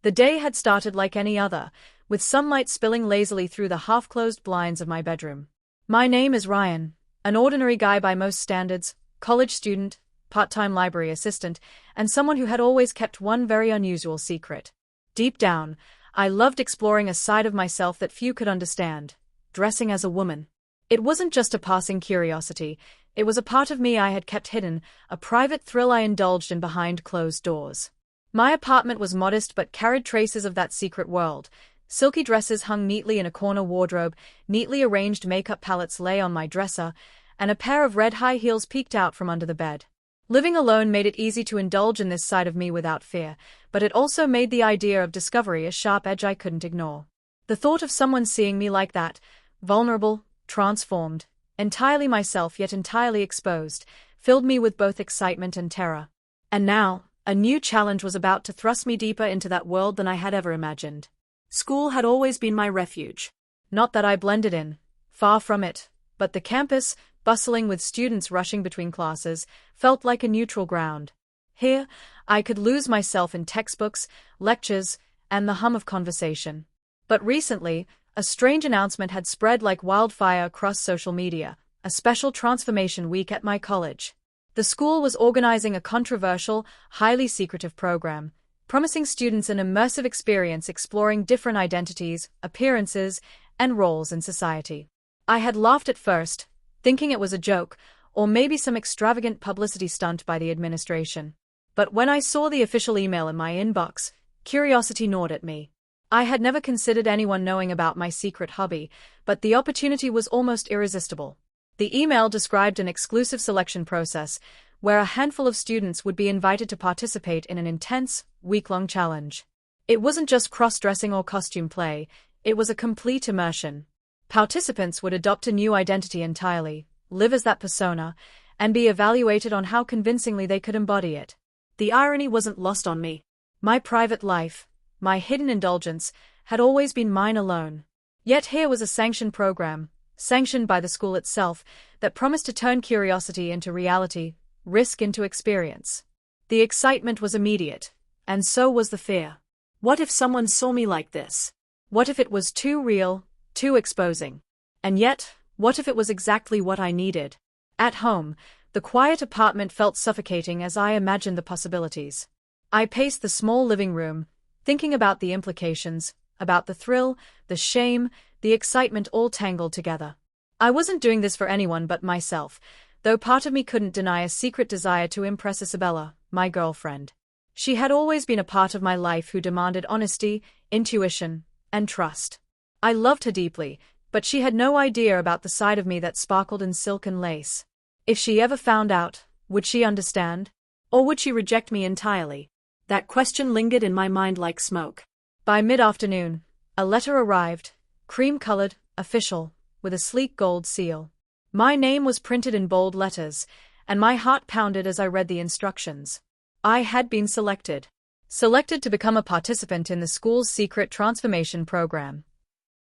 The day had started like any other, with sunlight spilling lazily through the half-closed blinds of my bedroom. My name is Ryan, an ordinary guy by most standards, college student, part-time library assistant, and someone who had always kept one very unusual secret. Deep down, I loved exploring a side of myself that few could understand: dressing as a woman. It wasn't just a passing curiosity, it was a part of me I had kept hidden, a private thrill I indulged in behind closed doors. My apartment was modest but carried traces of that secret world. Silky dresses hung neatly in a corner wardrobe, neatly arranged makeup palettes lay on my dresser, and a pair of red high heels peeked out from under the bed. Living alone made it easy to indulge in this side of me without fear, but it also made the idea of discovery a sharp edge I couldn't ignore. The thought of someone seeing me like that, vulnerable, transformed, entirely myself yet entirely exposed, filled me with both excitement and terror. And now, a new challenge was about to thrust me deeper into that world than I had ever imagined. School had always been my refuge. Not that I blended in, far from it, but the campus, bustling with students rushing between classes, felt like a neutral ground. Here, I could lose myself in textbooks, lectures, and the hum of conversation. But recently, a strange announcement had spread like wildfire across social media: a special transformation week at my college. The school was organizing a controversial, highly secretive program, promising students an immersive experience exploring different identities, appearances, and roles in society. I had laughed at first, thinking it was a joke, or maybe some extravagant publicity stunt by the administration. But when I saw the official email in my inbox, curiosity gnawed at me. I had never considered anyone knowing about my secret hobby, but the opportunity was almost irresistible. The email described an exclusive selection process, where a handful of students would be invited to participate in an intense, week-long challenge. It wasn't just cross-dressing or costume play, it was a complete immersion. Participants would adopt a new identity entirely, live as that persona, and be evaluated on how convincingly they could embody it. The irony wasn't lost on me. My private life, my hidden indulgence, had always been mine alone. Yet here was a sanctioned program, sanctioned by the school itself, that promised to turn curiosity into reality, risk into experience. The excitement was immediate, and so was the fear. What if someone saw me like this? What if it was too real, too exposing? And yet, what if it was exactly what I needed? At home, the quiet apartment felt suffocating as I imagined the possibilities. I paced the small living room, thinking about the implications, about the thrill, the shame, the excitement all tangled together. I wasn't doing this for anyone but myself, though part of me couldn't deny a secret desire to impress Isabella, my girlfriend. She had always been a part of my life who demanded honesty, intuition, and trust. I loved her deeply, but she had no idea about the side of me that sparkled in silk and lace. If she ever found out, would she understand? Or would she reject me entirely? That question lingered in my mind like smoke. By mid-afternoon, a letter arrived, cream-colored, official, with a sleek gold seal. My name was printed in bold letters, and my heart pounded as I read the instructions. I had been selected. Selected to become a participant in the school's secret transformation program.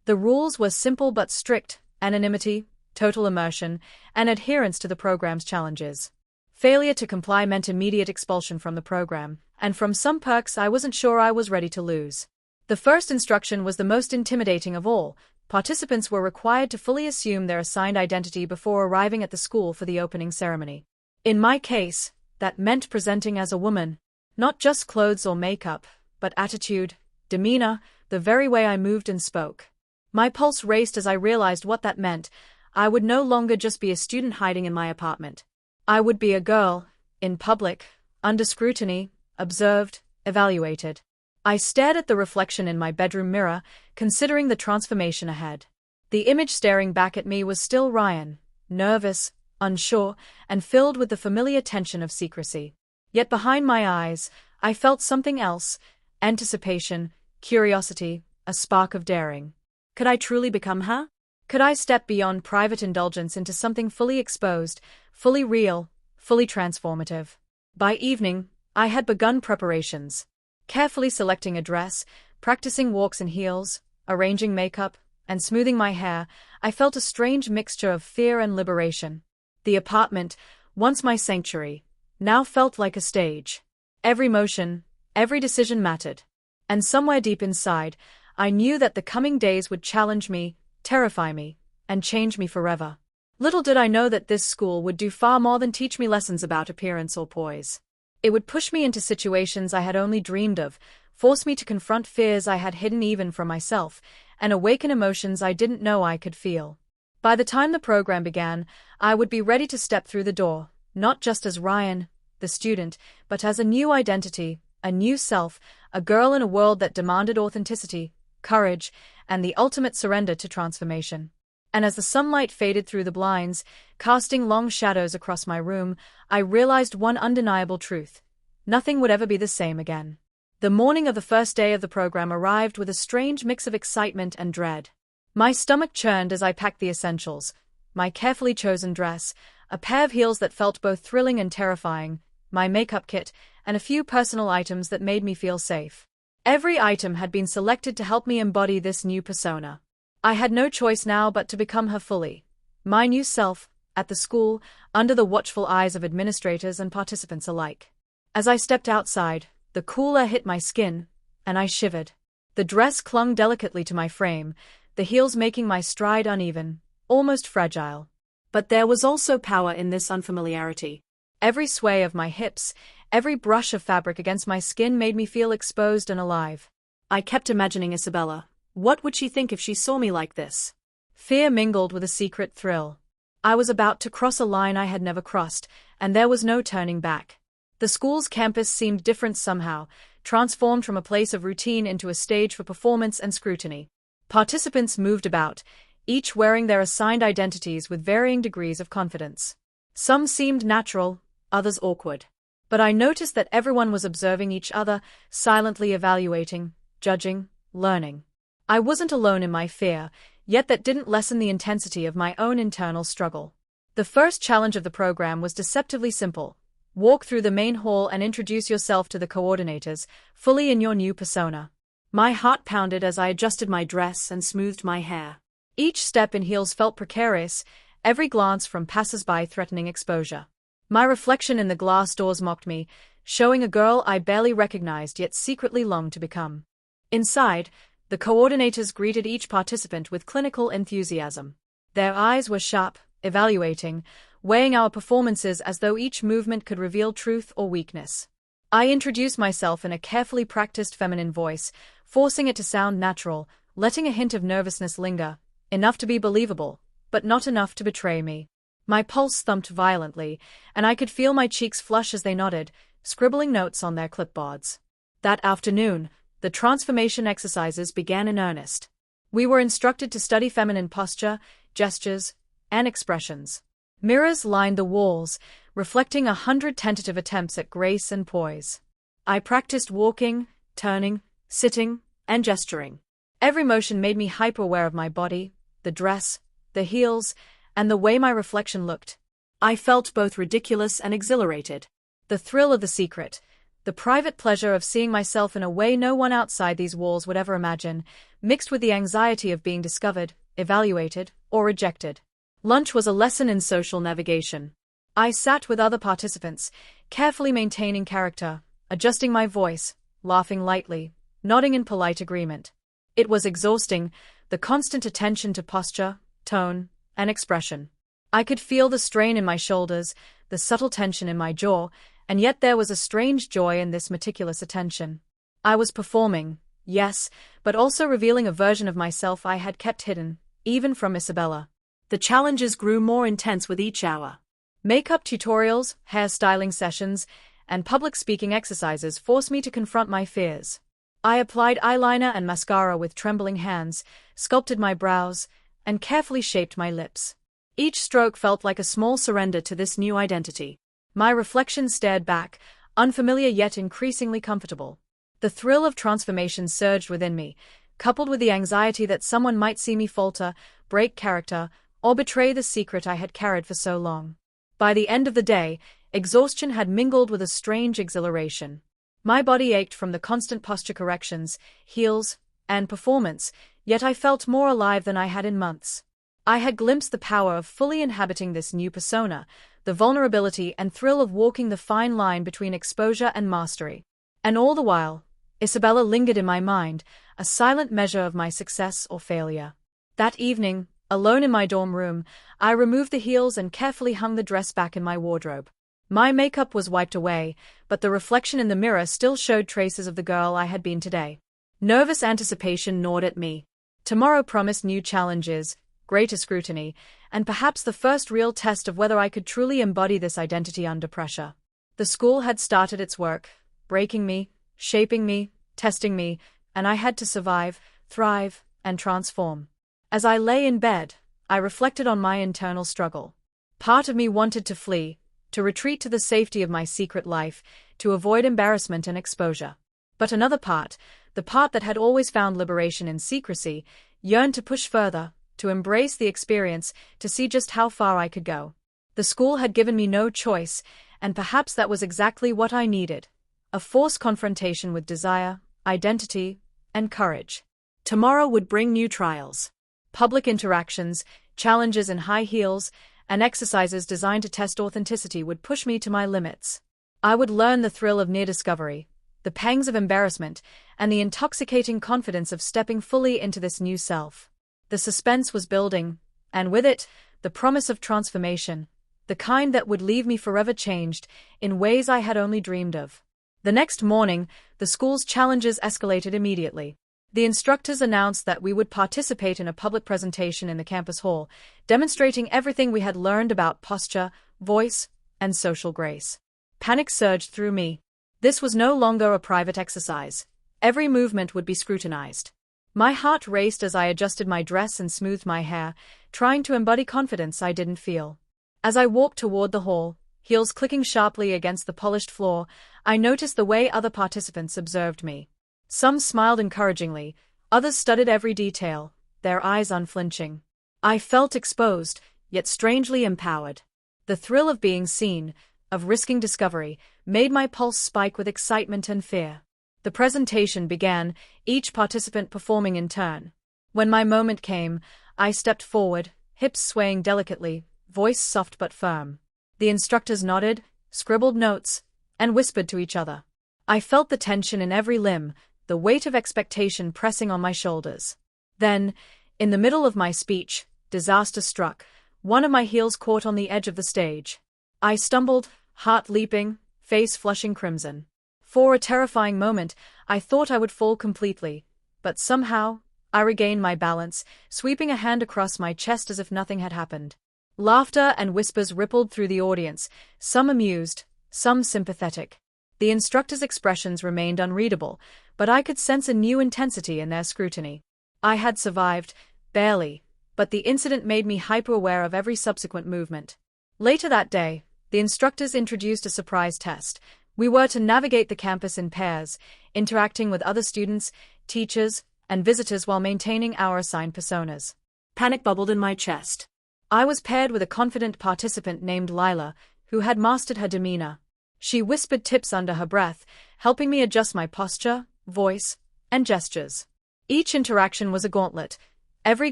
The rules were simple but strict: anonymity, total immersion, and adherence to the program's challenges. Failure to comply meant immediate expulsion from the program, and from some perks I wasn't sure I was ready to lose. The first instruction was the most intimidating of all. Participants were required to fully assume their assigned identity before arriving at the school for the opening ceremony. In my case, that meant presenting as a woman. Not just clothes or makeup, but attitude, demeanor, the very way I moved and spoke. My pulse raced as I realized what that meant. I would no longer just be a student hiding in my apartment. I would be a girl, in public, under scrutiny, observed, evaluated. I stared at the reflection in my bedroom mirror, considering the transformation ahead. The image staring back at me was still Ryan, nervous, unsure, and filled with the familiar tension of secrecy. Yet behind my eyes, I felt something else: anticipation, curiosity, a spark of daring. Could I truly become her? Could I step beyond private indulgence into something fully exposed, fully real, fully transformative? By evening, I had begun preparations. Carefully selecting a dress, practicing walks in heels, arranging makeup, and smoothing my hair, I felt a strange mixture of fear and liberation. The apartment, once my sanctuary, now felt like a stage. Every motion, every decision mattered. And somewhere deep inside, I knew that the coming days would challenge me, terrify me, and change me forever. Little did I know that this school would do far more than teach me lessons about appearance or poise. It would push me into situations I had only dreamed of, force me to confront fears I had hidden even from myself, and awaken emotions I didn't know I could feel. By the time the program began, I would be ready to step through the door, not just as Ryan, the student, but as a new identity, a new self, a girl in a world that demanded authenticity, courage, and the ultimate surrender to transformation. And as the sunlight faded through the blinds, casting long shadows across my room, I realized one undeniable truth: nothing would ever be the same again. The morning of the first day of the program arrived with a strange mix of excitement and dread. My stomach churned as I packed the essentials: my carefully chosen dress, a pair of heels that felt both thrilling and terrifying, my makeup kit, and a few personal items that made me feel safe. Every item had been selected to help me embody this new persona. I had no choice now but to become her fully. My new self, at the school, under the watchful eyes of administrators and participants alike. As I stepped outside, the cool air hit my skin, and I shivered. The dress clung delicately to my frame, the heels making my stride uneven, almost fragile. But there was also power in this unfamiliarity. Every sway of my hips, every brush of fabric against my skin made me feel exposed and alive. I kept imagining Isabella. What would she think if she saw me like this? Fear mingled with a secret thrill. I was about to cross a line I had never crossed, and there was no turning back. The school's campus seemed different somehow, transformed from a place of routine into a stage for performance and scrutiny. Participants moved about, each wearing their assigned identities with varying degrees of confidence. Some seemed natural, others awkward. But I noticed that everyone was observing each other, silently evaluating, judging, learning. I wasn't alone in my fear, yet that didn't lessen the intensity of my own internal struggle. The first challenge of the program was deceptively simple: walk through the main hall and introduce yourself to the coordinators, fully in your new persona. My heart pounded as I adjusted my dress and smoothed my hair. Each step in heels felt precarious, every glance from passers-by threatening exposure. My reflection in the glass doors mocked me, showing a girl I barely recognized yet secretly longed to become. Inside, the coordinators greeted each participant with clinical enthusiasm. Their eyes were sharp, evaluating, weighing our performances as though each movement could reveal truth or weakness. I introduced myself in a carefully practiced feminine voice, forcing it to sound natural, letting a hint of nervousness linger, enough to be believable, but not enough to betray me. My pulse thumped violently, and I could feel my cheeks flush as they nodded, scribbling notes on their clipboards. That afternoon, the transformation exercises began in earnest. We were instructed to study feminine posture, gestures, and expressions. Mirrors lined the walls, reflecting 100 tentative attempts at grace and poise. I practiced walking, turning, sitting, and gesturing. Every motion made me hyper-aware of my body, the dress, the heels, and the way my reflection looked. I felt both ridiculous and exhilarated. The thrill of the secret, the private pleasure of seeing myself in a way no one outside these walls would ever imagine, mixed with the anxiety of being discovered, evaluated, or rejected. Lunch was a lesson in social navigation. I sat with other participants, carefully maintaining character, adjusting my voice, laughing lightly, nodding in polite agreement. It was exhausting, the constant attention to posture, tone, and expression. I could feel the strain in my shoulders, the subtle tension in my jaw, and yet there was a strange joy in this meticulous attention. I was performing, yes, but also revealing a version of myself I had kept hidden, even from Isabella. The challenges grew more intense with each hour. Makeup tutorials, hairstyling sessions, and public speaking exercises forced me to confront my fears. I applied eyeliner and mascara with trembling hands, sculpted my brows, and carefully shaped my lips. Each stroke felt like a small surrender to this new identity. My reflection stared back, unfamiliar yet increasingly comfortable. The thrill of transformation surged within me, coupled with the anxiety that someone might see me falter, break character, or betray the secret I had carried for so long. By the end of the day, exhaustion had mingled with a strange exhilaration. My body ached from the constant posture corrections, heels, and performance, yet I felt more alive than I had in months. I had glimpsed the power of fully inhabiting this new persona, the vulnerability and thrill of walking the fine line between exposure and mastery. And all the while, Isabella lingered in my mind, a silent measure of my success or failure. That evening, alone in my dorm room, I removed the heels and carefully hung the dress back in my wardrobe. My makeup was wiped away, but the reflection in the mirror still showed traces of the girl I had been today. Nervous anticipation gnawed at me. Tomorrow promised new challenges, greater scrutiny, and perhaps the first real test of whether I could truly embody this identity under pressure. The school had started its work, breaking me, shaping me, testing me, and I had to survive, thrive, and transform. As I lay in bed, I reflected on my internal struggle. Part of me wanted to flee, to retreat to the safety of my secret life, to avoid embarrassment and exposure. But another part, the part that had always found liberation in secrecy, yearned to push further, to embrace the experience, to see just how far I could go. The school had given me no choice, and perhaps that was exactly what I needed. A forced confrontation with desire, identity, and courage. Tomorrow would bring new trials. Public interactions, challenges in high heels, and exercises designed to test authenticity would push me to my limits. I would learn the thrill of near discovery, the pangs of embarrassment, and the intoxicating confidence of stepping fully into this new self. The suspense was building, and with it, the promise of transformation, the kind that would leave me forever changed, in ways I had only dreamed of. The next morning, the school's challenges escalated immediately. The instructors announced that we would participate in a public presentation in the campus hall, demonstrating everything we had learned about posture, voice, and social grace. Panic surged through me. This was no longer a private exercise. Every movement would be scrutinized. My heart raced as I adjusted my dress and smoothed my hair, trying to embody confidence I didn't feel. As I walked toward the hall, heels clicking sharply against the polished floor, I noticed the way other participants observed me. Some smiled encouragingly, others studied every detail, their eyes unflinching. I felt exposed, yet strangely empowered. The thrill of being seen, of risking discovery, made my pulse spike with excitement and fear. The presentation began, each participant performing in turn. When my moment came, I stepped forward, hips swaying delicately, voice soft but firm. The instructors nodded, scribbled notes, and whispered to each other. I felt the tension in every limb, the weight of expectation pressing on my shoulders. Then, in the middle of my speech, disaster struck. One of my heels caught on the edge of the stage. I stumbled, heart leaping, face flushing crimson. For a terrifying moment, I thought I would fall completely, but somehow, I regained my balance, sweeping a hand across my chest as if nothing had happened. Laughter and whispers rippled through the audience, some amused, some sympathetic. The instructors' expressions remained unreadable, but I could sense a new intensity in their scrutiny. I had survived, barely, but the incident made me hyper-aware of every subsequent movement. Later that day, the instructors introduced a surprise test. We were to navigate the campus in pairs, interacting with other students, teachers, and visitors while maintaining our assigned personas. Panic bubbled in my chest. I was paired with a confident participant named Lila, who had mastered her demeanor. She whispered tips under her breath, helping me adjust my posture, voice, and gestures. Each interaction was a gauntlet. Every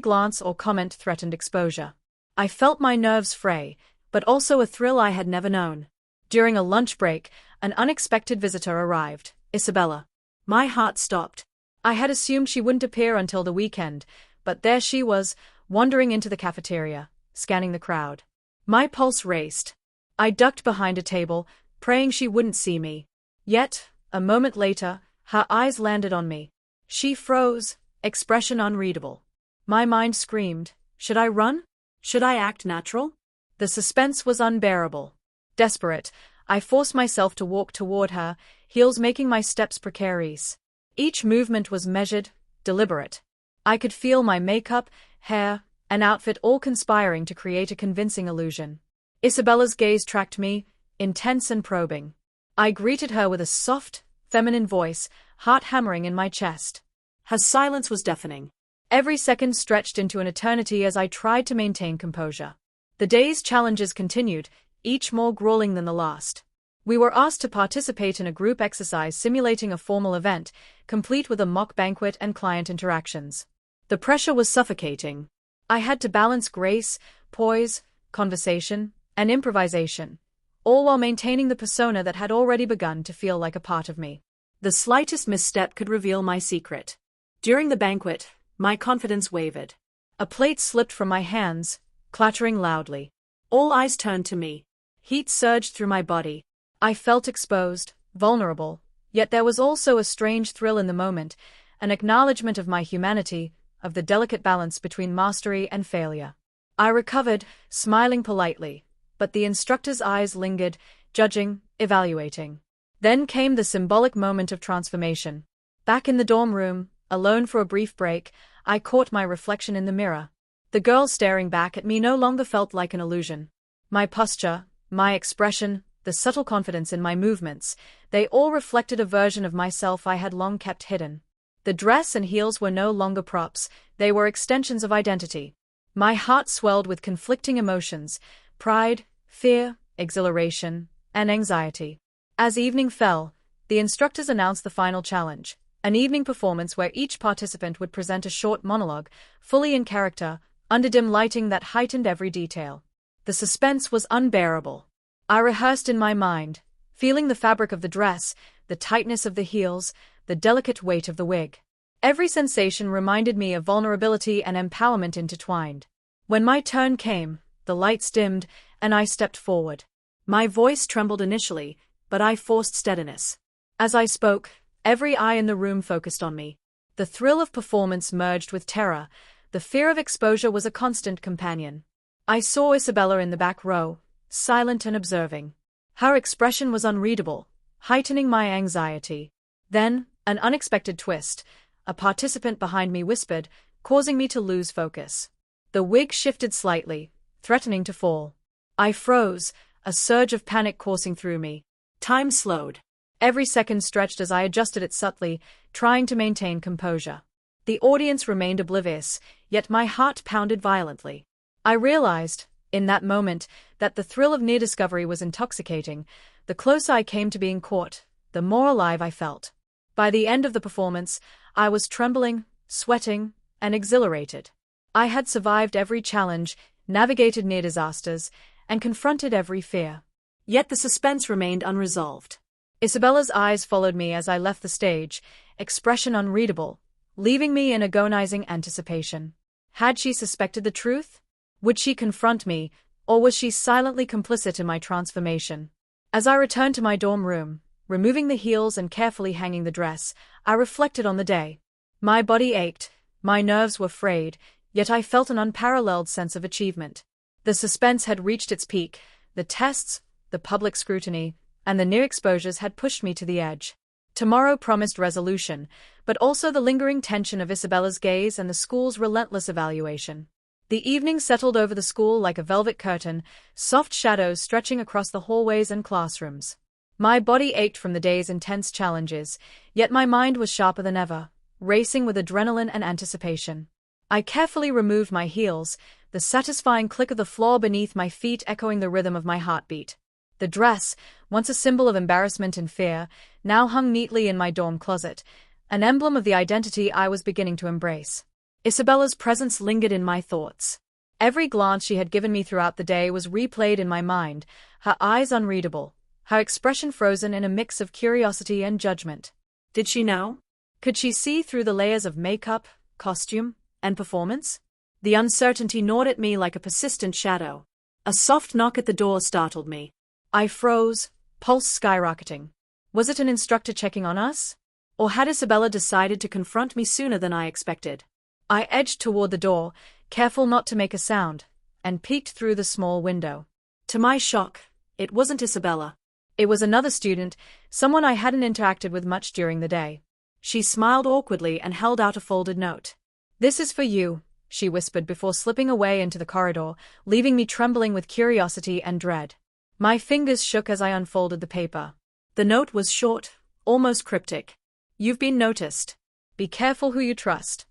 glance or comment threatened exposure. I felt my nerves fray, but also a thrill I had never known. During a lunch break, an unexpected visitor arrived, Isabella. My heart stopped. I had assumed she wouldn't appear until the weekend, but there she was, wandering into the cafeteria, scanning the crowd. My pulse raced. I ducked behind a table, praying she wouldn't see me. Yet, a moment later, her eyes landed on me. She froze, expression unreadable. My mind screamed, should I run? Should I act natural? The suspense was unbearable. Desperate, I forced myself to walk toward her, heels making my steps precarious. Each movement was measured, deliberate. I could feel my makeup, hair, and outfit all conspiring to create a convincing illusion. Isabella's gaze tracked me, intense and probing. I greeted her with a soft, feminine voice, heart hammering in my chest. Her silence was deafening. Every second stretched into an eternity as I tried to maintain composure. The day's challenges continued, each more grueling than the last. We were asked to participate in a group exercise simulating a formal event, complete with a mock banquet and client interactions. The pressure was suffocating. I had to balance grace, poise, conversation, and improvisation, all while maintaining the persona that had already begun to feel like a part of me. The slightest misstep could reveal my secret. During the banquet, my confidence wavered. A plate slipped from my hands, clattering loudly. All eyes turned to me. Heat surged through my body. I felt exposed, vulnerable, yet there was also a strange thrill in the moment, an acknowledgement of my humanity, of the delicate balance between mastery and failure. I recovered, smiling politely, but the instructor's eyes lingered, judging, evaluating. Then came the symbolic moment of transformation. Back in the dorm room, alone for a brief break, I caught my reflection in the mirror. The girl staring back at me no longer felt like an illusion. My posture, my expression, the subtle confidence in my movements, they all reflected a version of myself I had long kept hidden. The dress and heels were no longer props, they were extensions of identity. My heart swelled with conflicting emotions, pride, fear, exhilaration, and anxiety. As evening fell, the instructors announced the final challenge, an evening performance where each participant would present a short monologue, fully in character, under dim lighting that heightened every detail. The suspense was unbearable. I rehearsed in my mind, feeling the fabric of the dress, the tightness of the heels, the delicate weight of the wig. Every sensation reminded me of vulnerability and empowerment intertwined. When my turn came, the lights dimmed, and I stepped forward. My voice trembled initially, but I forced steadiness. As I spoke, every eye in the room focused on me. The thrill of performance merged with terror. The fear of exposure was a constant companion. I saw Isabella in the back row, silent and observing. Her expression was unreadable, heightening my anxiety. Then, an unexpected twist. A participant behind me whispered, causing me to lose focus. The wig shifted slightly, threatening to fall. I froze, a surge of panic coursing through me. Time slowed. Every second stretched as I adjusted it subtly, trying to maintain composure. The audience remained oblivious, yet my heart pounded violently. I realized, in that moment, that the thrill of near discovery was intoxicating. The closer I came to being caught, the more alive I felt. By the end of the performance, I was trembling, sweating, and exhilarated. I had survived every challenge, navigated near disasters, and confronted every fear. Yet the suspense remained unresolved. Isabella's eyes followed me as I left the stage, expression unreadable, leaving me in agonizing anticipation. Had she suspected the truth? Would she confront me, or was she silently complicit in my transformation? As I returned to my dorm room, removing the heels and carefully hanging the dress, I reflected on the day. My body ached, my nerves were frayed, yet I felt an unparalleled sense of achievement. The suspense had reached its peak, the tests, the public scrutiny, and the near exposures had pushed me to the edge. Tomorrow promised resolution, but also the lingering tension of Isabella's gaze and the school's relentless evaluation. The evening settled over the school like a velvet curtain, soft shadows stretching across the hallways and classrooms. My body ached from the day's intense challenges, yet my mind was sharper than ever, racing with adrenaline and anticipation. I carefully removed my heels, the satisfying click of the floor beneath my feet echoing the rhythm of my heartbeat. The dress, once a symbol of embarrassment and fear, now hung neatly in my dorm closet, an emblem of the identity I was beginning to embrace. Isabella's presence lingered in my thoughts. Every glance she had given me throughout the day was replayed in my mind, her eyes unreadable, her expression frozen in a mix of curiosity and judgment. Did she know? Could she see through the layers of makeup, costume, and performance? The uncertainty gnawed at me like a persistent shadow. A soft knock at the door startled me. I froze, pulse skyrocketing. Was it an instructor checking on us? Or had Isabella decided to confront me sooner than I expected? I edged toward the door, careful not to make a sound, and peeked through the small window. To my shock, it wasn't Isabella. It was another student, someone I hadn't interacted with much during the day. She smiled awkwardly and held out a folded note. "This is for you," she whispered before slipping away into the corridor, leaving me trembling with curiosity and dread. My fingers shook as I unfolded the paper. The note was short, almost cryptic. "You've been noticed. Be careful who you trust."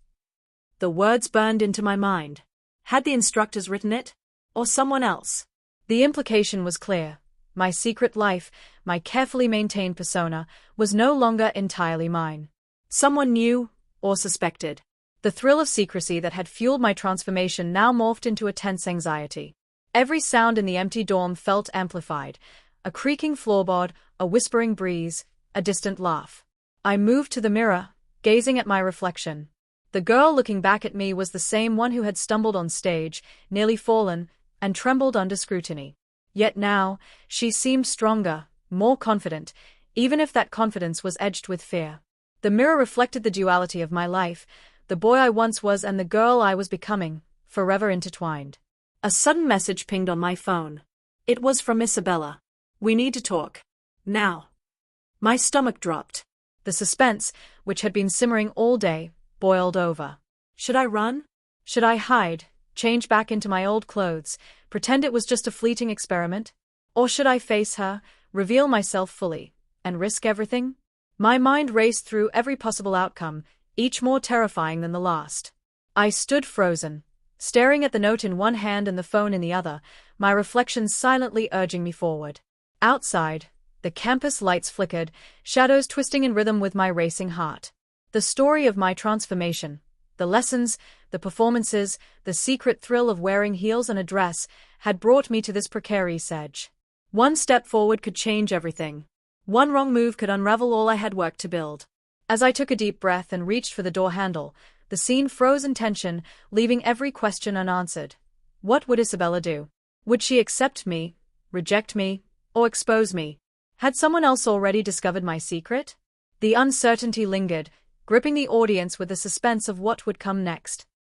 The words burned into my mind. Had the instructors written it? Or someone else? The implication was clear. My secret life, my carefully maintained persona, was no longer entirely mine. Someone knew, or suspected. The thrill of secrecy that had fueled my transformation now morphed into a tense anxiety. Every sound in the empty dorm felt amplified. A creaking floorboard, a whispering breeze, a distant laugh. I moved to the mirror, gazing at my reflection. The girl looking back at me was the same one who had stumbled on stage, nearly fallen, and trembled under scrutiny. Yet now, she seemed stronger, more confident, even if that confidence was edged with fear. The mirror reflected the duality of my life, the boy I once was and the girl I was becoming, forever intertwined. A sudden message pinged on my phone. It was from Isabella. "We need to talk. Now." My stomach dropped. The suspense, which had been simmering all day, boiled over. Should I run? Should I hide, change back into my old clothes, pretend it was just a fleeting experiment? Or should I face her, reveal myself fully, and risk everything? My mind raced through every possible outcome, each more terrifying than the last. I stood frozen, staring at the note in one hand and the phone in the other, my reflections silently urging me forward. Outside, the campus lights flickered, shadows twisting in rhythm with my racing heart. The story of my transformation, the lessons, the performances, the secret thrill of wearing heels and a dress, had brought me to this precarious edge. One step forward could change everything. One wrong move could unravel all I had worked to build. As I took a deep breath and reached for the door handle, the scene froze in tension, leaving every question unanswered. What would Isabella do? Would she accept me, reject me, or expose me? Had someone else already discovered my secret? The uncertainty lingered, gripping the audience with the suspense of what would come next.